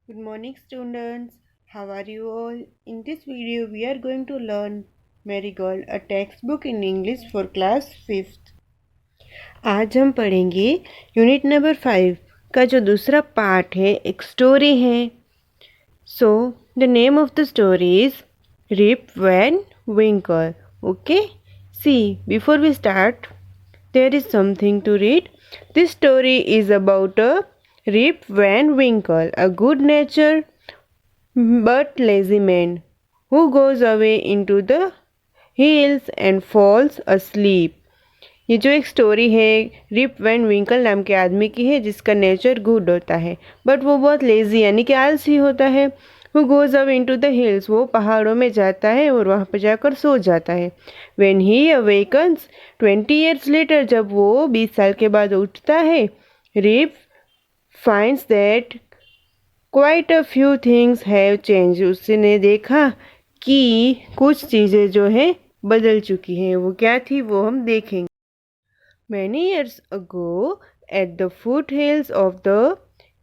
Good morning students. How are you all? In this video we are going to learn Marigold, a textbook in English for class 5th. आज हम पढ़ेंगे unit number 5 का जो दूसरा part है, एक story है. So the name of the story is Rip Van Winkle. Okay, see before we start there is something to read. This story is about a Rip Van Winkle, a good-natured but lazy man who goes away into the hills and falls asleep. ये जो एक story है rib Van विंकल नाम के आदमी की है जिसका नेचर गुड होता है बट वो बहुत लेजी यानी कि आलसी होता है. Who goes up into the hills, वो पहाड़ों में जाता है और वहाँ पर जाकर सो जाता है. When he awakens 20 years later, जब वो 20 साल के बाद उठता है, rib finds that quite a few things have changed. उसने देखा कि कुछ चीज़ें जो है बदल चुकी हैं. वो क्या थी वो हम देखेंगे. Many years ago, at the foothills of the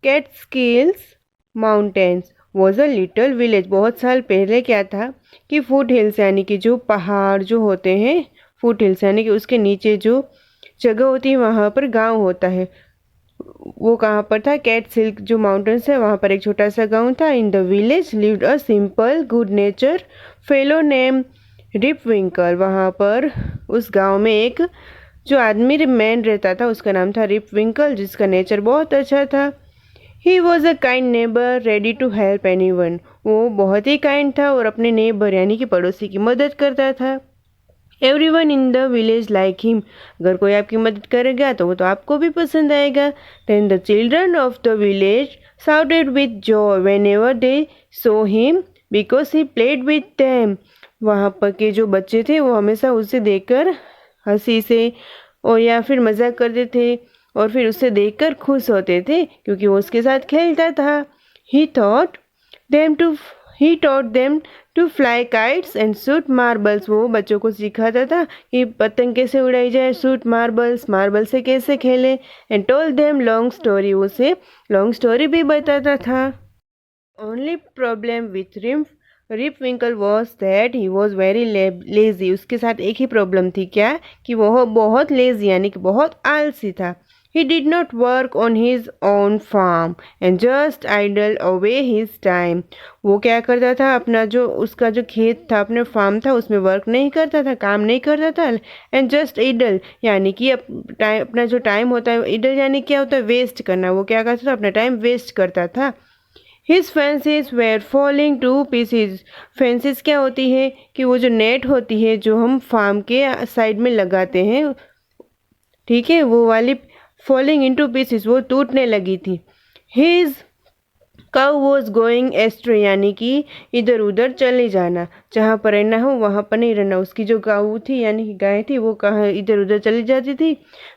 Catskills Mountains was a little village. बहुत साल पहले क्या था कि फुट हिल्स यानी कि जो पहाड़ जो होते हैं, फुट हिल्स यानी कि उसके नीचे जो जगह होती है वहाँ पर गांव होता है. वो कहाँ पर था? कैटस्किल जो माउंटेन्स है वहाँ पर एक छोटा सा गांव था. In the village lived a simple good nature fellow name Rip Winkle. वहाँ पर उस गांव में एक जो आदमी मैन रहता था उसका नाम था रिप विंकल जिसका नेचर बहुत अच्छा था. He was a kind neighbour ready to help anyone. वो बहुत ही काइंड था और अपने नेबर यानी कि पड़ोसी की मदद करता था. Every one in the village like him. अगर कोई आपकी मदद करेगा तो वो तो आपको भी पसंद आएगा. Then the children of the village shouted with joy whenever they saw him because he played with them. वहाँ पर के जो बच्चे थे वो हमेशा उसे देखकर हंसी से और या फिर मजाक करते थे और फिर उसे देखकर खुश होते थे क्योंकि वो उसके साथ खेलता था. ही taught them to fly kites and shoot marbles. वो बच्चों को सिखाता था कि पतंग कैसे उड़ाई जाए, शूट मार्बल से कैसे खेले. And told them long story. उसे लॉन्ग स्टोरी भी बताता था. Only problem with Rip Winkle was that he was very lazy. उसके साथ एक ही प्रॉब्लम थी, क्या कि वह बहुत लेजी यानी कि बहुत आलसी था. He did not work on his own farm and just idle away his time. वो क्या करता था, अपना जो उसका जो खेत था, अपने फार्म था, उसमें वर्क नहीं करता था, काम नहीं करता था. एंड जस्ट आइडल यानी कि अपना जो टाइम होता है, आइडल यानी क्या होता है, वेस्ट करना. वो क्या करता था, अपना टाइम वेस्ट करता था. His fences were falling to pieces. Fences क्या होती है कि वो जो नेट होती है जो हम फार्म के साइड में लगाते हैं, ठीक है, वो वाली फॉलिंग इनटू पीसेस, वो टूटने लगी थी. His cow was going astray यानी कि इधर उधर चले जाना, जहाँ पर रहना हो वहाँ पर नहीं रहना. उसकी जो गाय थी यानी कि गाय थी वो कहाँ इधर उधर चली जाती थी.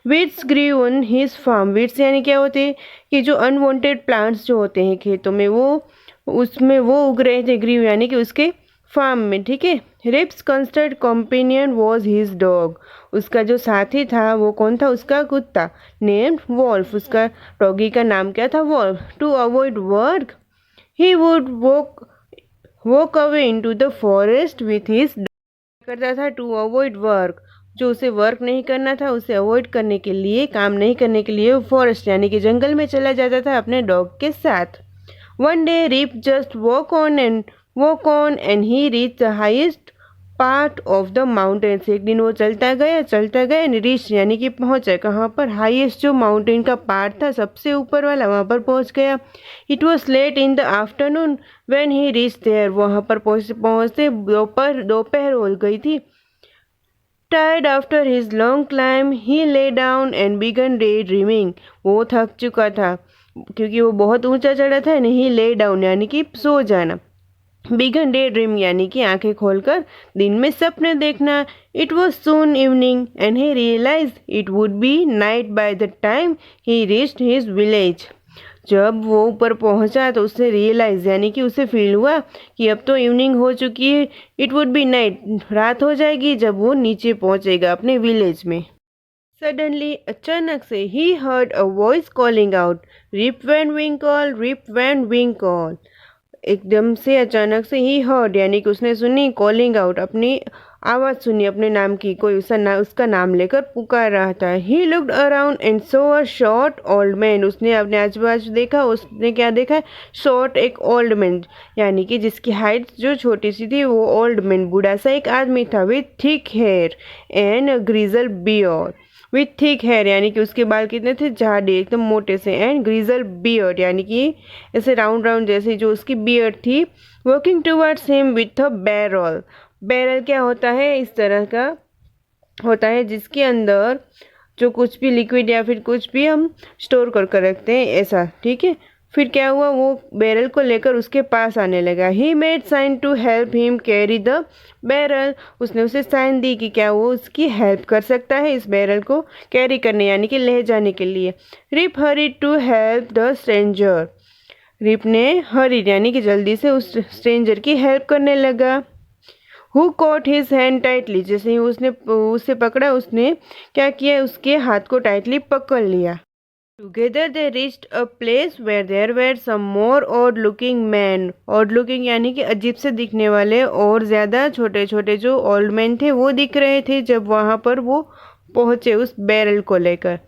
Weeds grew on his farm. Weeds यानी क्या होते हैं कि जो अनवांटेड प्लांट्स जो होते हैं खेतों में वो उसमें वो उग रहे थे. ग्रीव यानी कि उसके फार्म में, ठीक है. Rip's constant companion was his dog. उसका जो साथी था वो कौन था, उसका कुत्ता. Named wolf. उसका डॉगी का नाम क्या था, Wolf. To avoid work he would walk away into the forest with his. करता था टू अवॉइड वर्क, जो उसे वर्क नहीं करना था उसे अवॉइड करने के लिए, काम नहीं करने के लिए फॉरेस्ट यानी कि जंगल में चला जाता था अपने डॉग के साथ. One day Rip just walk on and he reached the highest part of the mountains. एक दिन वो चलता गया and reached यानी कि पहुंचा कहाँ पर, हाईएस्ट जो माउंटेन का पार्ट था सबसे ऊपर वाला, वहाँ पर पहुंच गया. It was late in the afternoon when he reached there. वहाँ पर पहुँचते दोपहर हो गई थी. Tired after his long climb, he lay down and began daydreaming. वो थक चुका था क्योंकि वो बहुत ऊंचा चढ़ा था. नहीं, lay down यानी कि सो जाना. बिगन डे ड्रीम यानी कि आंखें खोलकर दिन में सपने देखना. It was soon evening and he realize it would be night by the time he reached his village. जब वो ऊपर पहुंचा तो उसे रियलाइज यानी कि उसे फील हुआ कि अब तो इवनिंग हो चुकी है. इट वुड बी नाइट, रात हो जाएगी जब वो नीचे पहुंचेगा अपने विलेज में. सडनली अचानक से ही heard a voice calling out, Rip Van Winkle, Rip Van Winkle. एकदम से अचानक से ही हर्ड यानी कि उसने सुनी, कॉलिंग आउट अपनी आवाज सुनी अपने नाम की, कोई उसका नाम लेकर पुकार रहा था। ही looked around and so a short old man, उसने अपने आजू बाजू देखा, उसने क्या देखा, शॉर्ट एक ओल्ड मैन यानी कि जिसकी हाइट जो छोटी सी थी वो ओल्ड मैन बूढ़ा सा एक आदमी था, with thick hair and grizzled beard. With thick hair यानी कि उसके बाल कितने थे, झाड़ी एकदम मोटे से, एंड ग्रीजल बियर्ड यानी कि ऐसे राउंड राउंड जैसे जो उसकी बियर्ड थी। Working towards him with a barrel, barrel क्या होता है, इस तरह का होता है जिसके अंदर जो कुछ भी लिक्विड या फिर कुछ भी हम स्टोर कर रखते हैं, ऐसा, ठीक है। फिर क्या हुआ, वो बैरल को लेकर उसके पास आने लगा। He made sign to help him carry the barrel, उसने उसे साइन दी कि क्या वो उसकी हेल्प कर सकता है इस बैरल को कैरी करने यानी कि ले जाने के लिए। Rip hurried to help the stranger, Rip ने हरीड यानी कि जल्दी से उस स्ट्रेंजर की हेल्प करने लगा। Who caught his hand tightly, जैसे ही उसने उसे पकड़ा, उसने क्या किया, उसके हाथ को टाइटली पकड़ लिया। Together they reached a place where there were some more odd looking man, odd looking यानी कि अजीब से दिखने वाले और ज़्यादा छोटे छोटे जो ओल्ड मैन थे वो दिख रहे थे जब वहाँ पर वो पहुँचे उस बैरल को लेकर।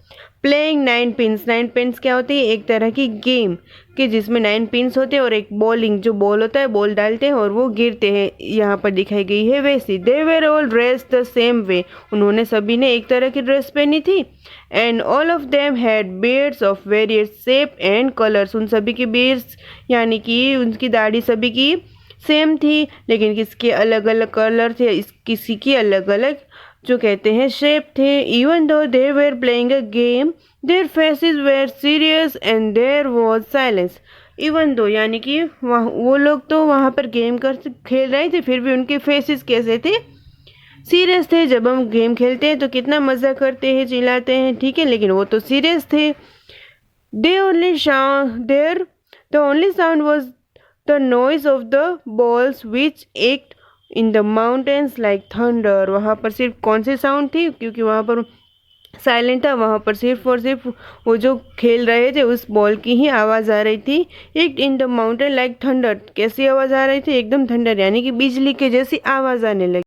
Playing nine pins, nine pins क्या होती है, एक तरह की गेम कि जिसमें 9 पिन्स होते हैं और एक बॉलिंग जो बॉल होता है, बॉल डालते हैं और वो गिरते हैं, यहाँ पर दिखाई गई है वैसी। They were all dress the same way, उन्होंने सभी ने एक तरह की ड्रेस पहनी थी। And all of them had beards of various shape and colours, उन सभी की बियर्ड्स यानी कि उनकी दाढ़ी सभी की सेम थी लेकिन किसके अलग अलग कलर थे, किसी की अलग अलग जो कहते हैं शेप थे। Even though they were playing a game their faces were serious and there was silence, even though यानी कि वो लोग तो वहाँ पर गेम कर खेल रहे थे फिर भी उनके फेसेस कैसे थे, सीरियस थे। जब हम गेम खेलते हैं तो कितना मज़ा करते हैं, चिल्लाते हैं, ठीक है, लेकिन वो तो सीरियस थे। They only there the only sound was the noise of the balls which act in the mountains like thunder, वहाँ पर सिर्फ कौन सी साउंड थी, क्योंकि वहाँ पर साइलेंट था, वहाँ पर सिर्फ और सिर्फ वो जो खेल रहे थे उस बॉल की ही आवाज़ आ रही थी। एक in the mountain like thunder, कैसी आवाज़ आ रही थी, एकदम थंडर यानी कि बिजली के जैसी आवाज़ आने लगी।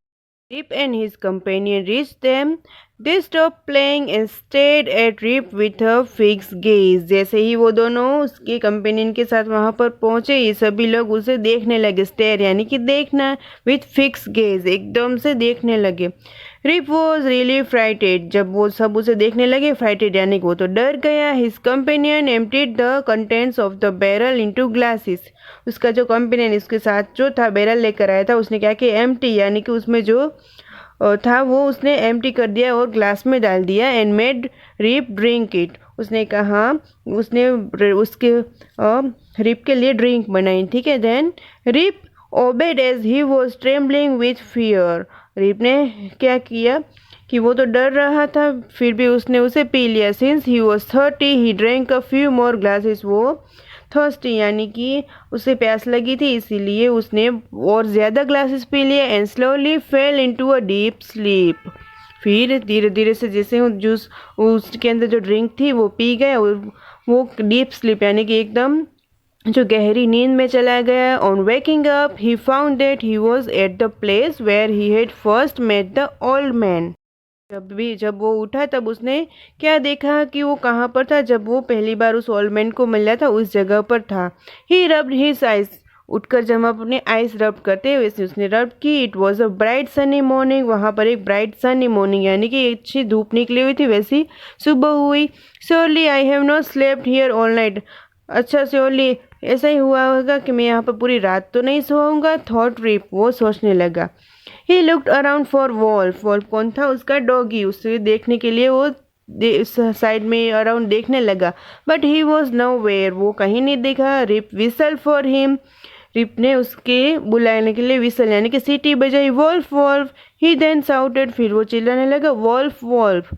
Rip and his companion reached them. They stopped playing and stared at Rip with a fixed gaze. जैसे ही वो दोनों उसके कंपेनियन के साथ वहाँ पर पहुँचे, ये सभी लोग उसे देखने लगे। स्टेयर यानी कि देखना, विथ फिक्स गेज एकदम से देखने लगे। रिप वॉज रियली फ्राइटेड, जब वो सब उसे देखने लगे, फ्राइटेड यानी कि वो तो डर गया। His companion emptied the contents of the barrel into glasses, उसका जो कंपेनियन इसके साथ जो था बैरल लेकर आया था, उसने क्या किया, एम्प्टी यानी कि उसमें जो था वो उसने एम्प्टी कर दिया और ग्लास में डाल दिया। And made Rip drink it, उसने कहा, उसने उसके रिप के लिए ड्रिंक बनाई, ठीक है। Then Rip obeyed as he was trembling with fear, Rip ने क्या किया कि वो तो डर रहा था फिर भी उसने उसे पी लिया। Since he was 30 he drink a few more glasses, वो थर्स्टी यानी कि उसे प्यास लगी थी इसीलिए उसने और ज़्यादा ग्लासेस पी लिए। And slowly fail into a deep sleep, फिर धीरे धीरे से जैसे वो जूस उसके अंदर जो ड्रिंक थी वो पी गए और वो डीप स्लीप यानी कि एकदम जो गहरी नींद में चला गया। On waking up he found that he was at the place where he had first met the old man, जब वो उठा तब उसने क्या देखा कि वो कहाँ पर था, जब वो पहली बार उस ओल्ड मैन को मिला था उस जगह पर था। ही रब्ड हिज आइज, उठकर जब हम अपने आइज रब करते हैं वैसे उसने रब की। It was a bright sunny morning, वहाँ पर एक ब्राइट सनी मॉर्निंग यानी कि अच्छी धूप निकली हुई थी, वैसी सुबह हुई। Surely I have not slept here all night, अच्छा श्योरली ऐसा ही हुआ होगा कि मैं यहाँ पर पूरी रात तो नहीं सोऊंगा, थॉट रिप, वो सोचने लगा। He looked around for Wolf, Wolf कौन था, उसका डॉगी, उसे देखने के लिए वो साइड में अराउंड देखने लगा। But he was nowhere, वो कहीं नहीं दिखा। Rip whistle for him, Rip ने उसके बुलाने के लिए विसल यानी कि सीटी बजाई, Wolf Wolf. He then shouted, फिर वो चिल्लाने लगा, Wolf Wolf.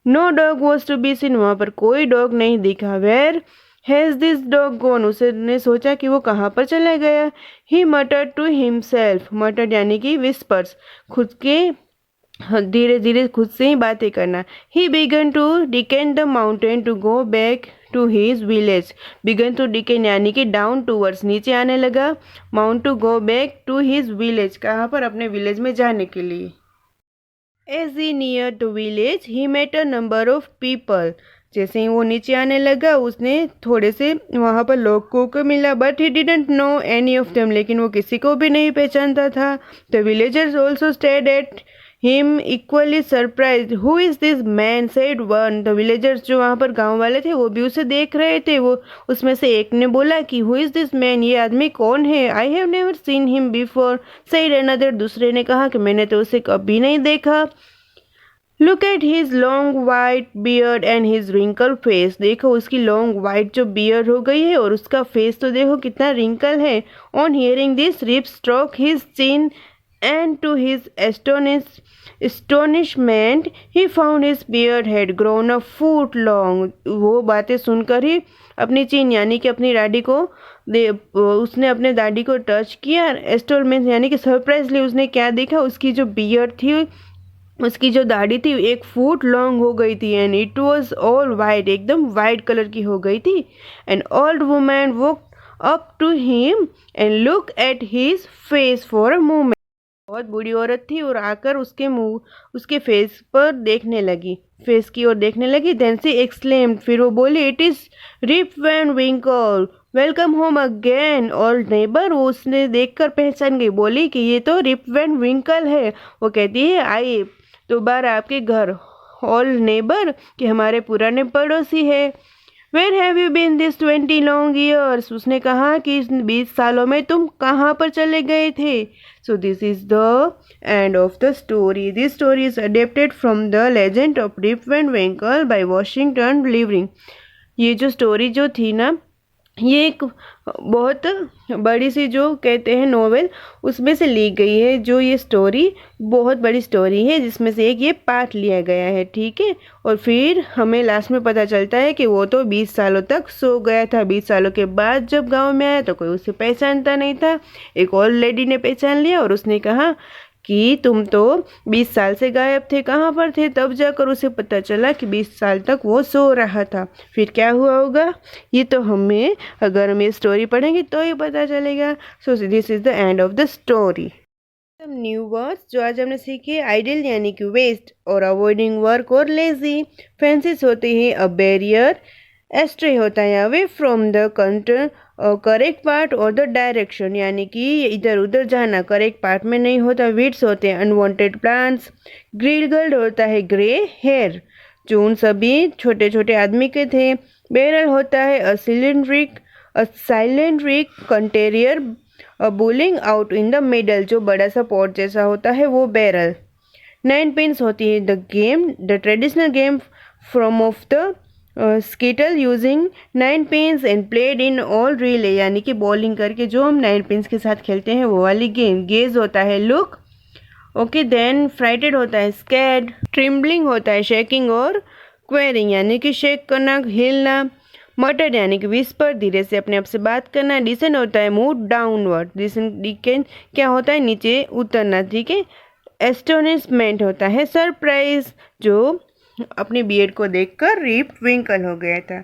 No dog was to be seen, वहाँ पर कोई डॉग नहीं दिखा। Where has this dog gone, उसने सोचा कि वो कहाँ पर चला गया। ही मटर्ड टू हिमसेल्फ, मटर्ड यानी कि विस्पर्स, खुद के धीरे धीरे खुद से ही बातें करना। He began to descend the mountain to go back to his village. Began to descend यानी कि डाउन टूवर्ड्स, नीचे आने लगा। Mount to go back to his village, कहाँ पर, अपने विलेज में जाने के लिए। As he near the village he met a number of people. जैसे ही वो नीचे आने लगा उसने थोड़े से वहाँ पर लोगों को मिला, but he didn't know any of them, लेकिन वो किसी को भी नहीं पहचानता था। The villagers also stayed at him equally surprise. Who is this man said one. The villagers जो वहाँ पर गांव वाले थे वो भी उसे देख रहे थे। वो उसमें से एक ने बोला कि हु इज दिस मैन, ये आदमी कौन है। I have never seen him before said another. दूसरे ने कहा कि मैंने तो उसे कभी नहीं देखा। Look at his long white beard and his wrinkle face. देखो उसकी लॉन्ग वाइट जो बियर्ड हो गई है और उसका फेस तो देखो कितना रिंकल है। On hearing this Rip stroke his chin and to his astonishment he found his beard had grown a foot long। वो बातें सुनकर ही अपनी चीन यानी कि अपनी दाढ़ी को उसने अपने दाढ़ी को टच किया। एस्टोनमेंट यानी कि सरप्राइजली उसने क्या देखा, उसकी जो बियर्ड थी, उसकी जो दाढ़ी थी 1 फुट लॉन्ग हो गई थी। And it was all white, एकदम वाइट कलर की हो गई थी। An old woman walk up to him and look at his face for a moment. बहुत बूढ़ी औरत थी और आकर उसके मुंह, उसके फेस पर देखने लगी, फेस की ओर देखने लगी। देन सी एक्सक्लेम्ड, फिर वो बोली, it is Rip Van Winkle, welcome home again old neighbour. उसने देखकर पहचान गई, बोली कि ये तो रिप वैन विंकल है। वो कहती है, आइए दोबारा आपके घर, ओल्ड नेबर कि हमारे पुराने पड़ोसी है। Where have you been this 20 long years. उसने कहा कि इस 20 सालों में तुम कहाँ पर चले गए थे। So this is the end of the story. This story is adapted from the legend of Rip Van Winkle by Washington Irving. ये जो स्टोरी जो थी ना, ये एक बहुत बड़ी सी जो कहते हैं नोवेल, उसमें से ली गई है। जो ये स्टोरी बहुत बड़ी स्टोरी है जिसमें से एक ये पार्ट लिया गया है, ठीक है। और फिर हमें लास्ट में पता चलता है कि वो तो 20 सालों तक सो गया था। 20 सालों के बाद जब गांव में आया तो कोई उसे पहचानता नहीं था। एक और लेडी ने पहचान लिया और उसने कहा कि तुम तो 20 साल से गायब थे, कहाँ पर थे। तब जाकर उसे पता चला कि 20 साल तक वो सो रहा था। फिर क्या हुआ होगा ये तो हमें, अगर हम ये स्टोरी पढ़ेंगे तो ही पता चलेगा। सो this is the end of the story. New words जो आज हमने सीखे, आइडल यानी कि वेस्ट और अवॉइडिंग वर्क और लेजी। फेंसिस होती है अ बैरियर, एस्ट्रे होता है away from the correct part और द डायरेक्शन यानी कि इधर उधर जाना, करेक्ट पार्ट में नहीं होता। वीड्स होते हैं अनवांटेड प्लांट्स। ग्रिलगल्ड होता है ग्रे हेयर, जो उन सभी छोटे छोटे आदमी के थे। बैरल होता है a cylindrical container bulging out in the middle, जो बड़ा सा पॉट जैसा होता है वो बैरल। 9 पिन्स होती है the game, the traditional game from of the skittle using 9 pins and played in all alley, यानी कि बॉलिंग करके जो हम 9 पिन्स के साथ खेलते हैं वो वाली गेम। गेज होता है लुक, ओके। देन फ्राइटेड होता है स्कैड, ट्रिम्बलिंग होता है शेकिंग और क्वेरिंग यानी कि शेक करना, हिलना। मटर्ड यानी कि विस्पर, धीरे से अपने आप से बात करना। डिसेंड होता है मूव डाउनवर्ड, डिसेंड क्या होता है नीचे उतरना, ठीक है। एस्टोनिशमेंट होता है सरप्राइज, जो अपनी बियर्ड को देखकर रिप विंकल हो गया था।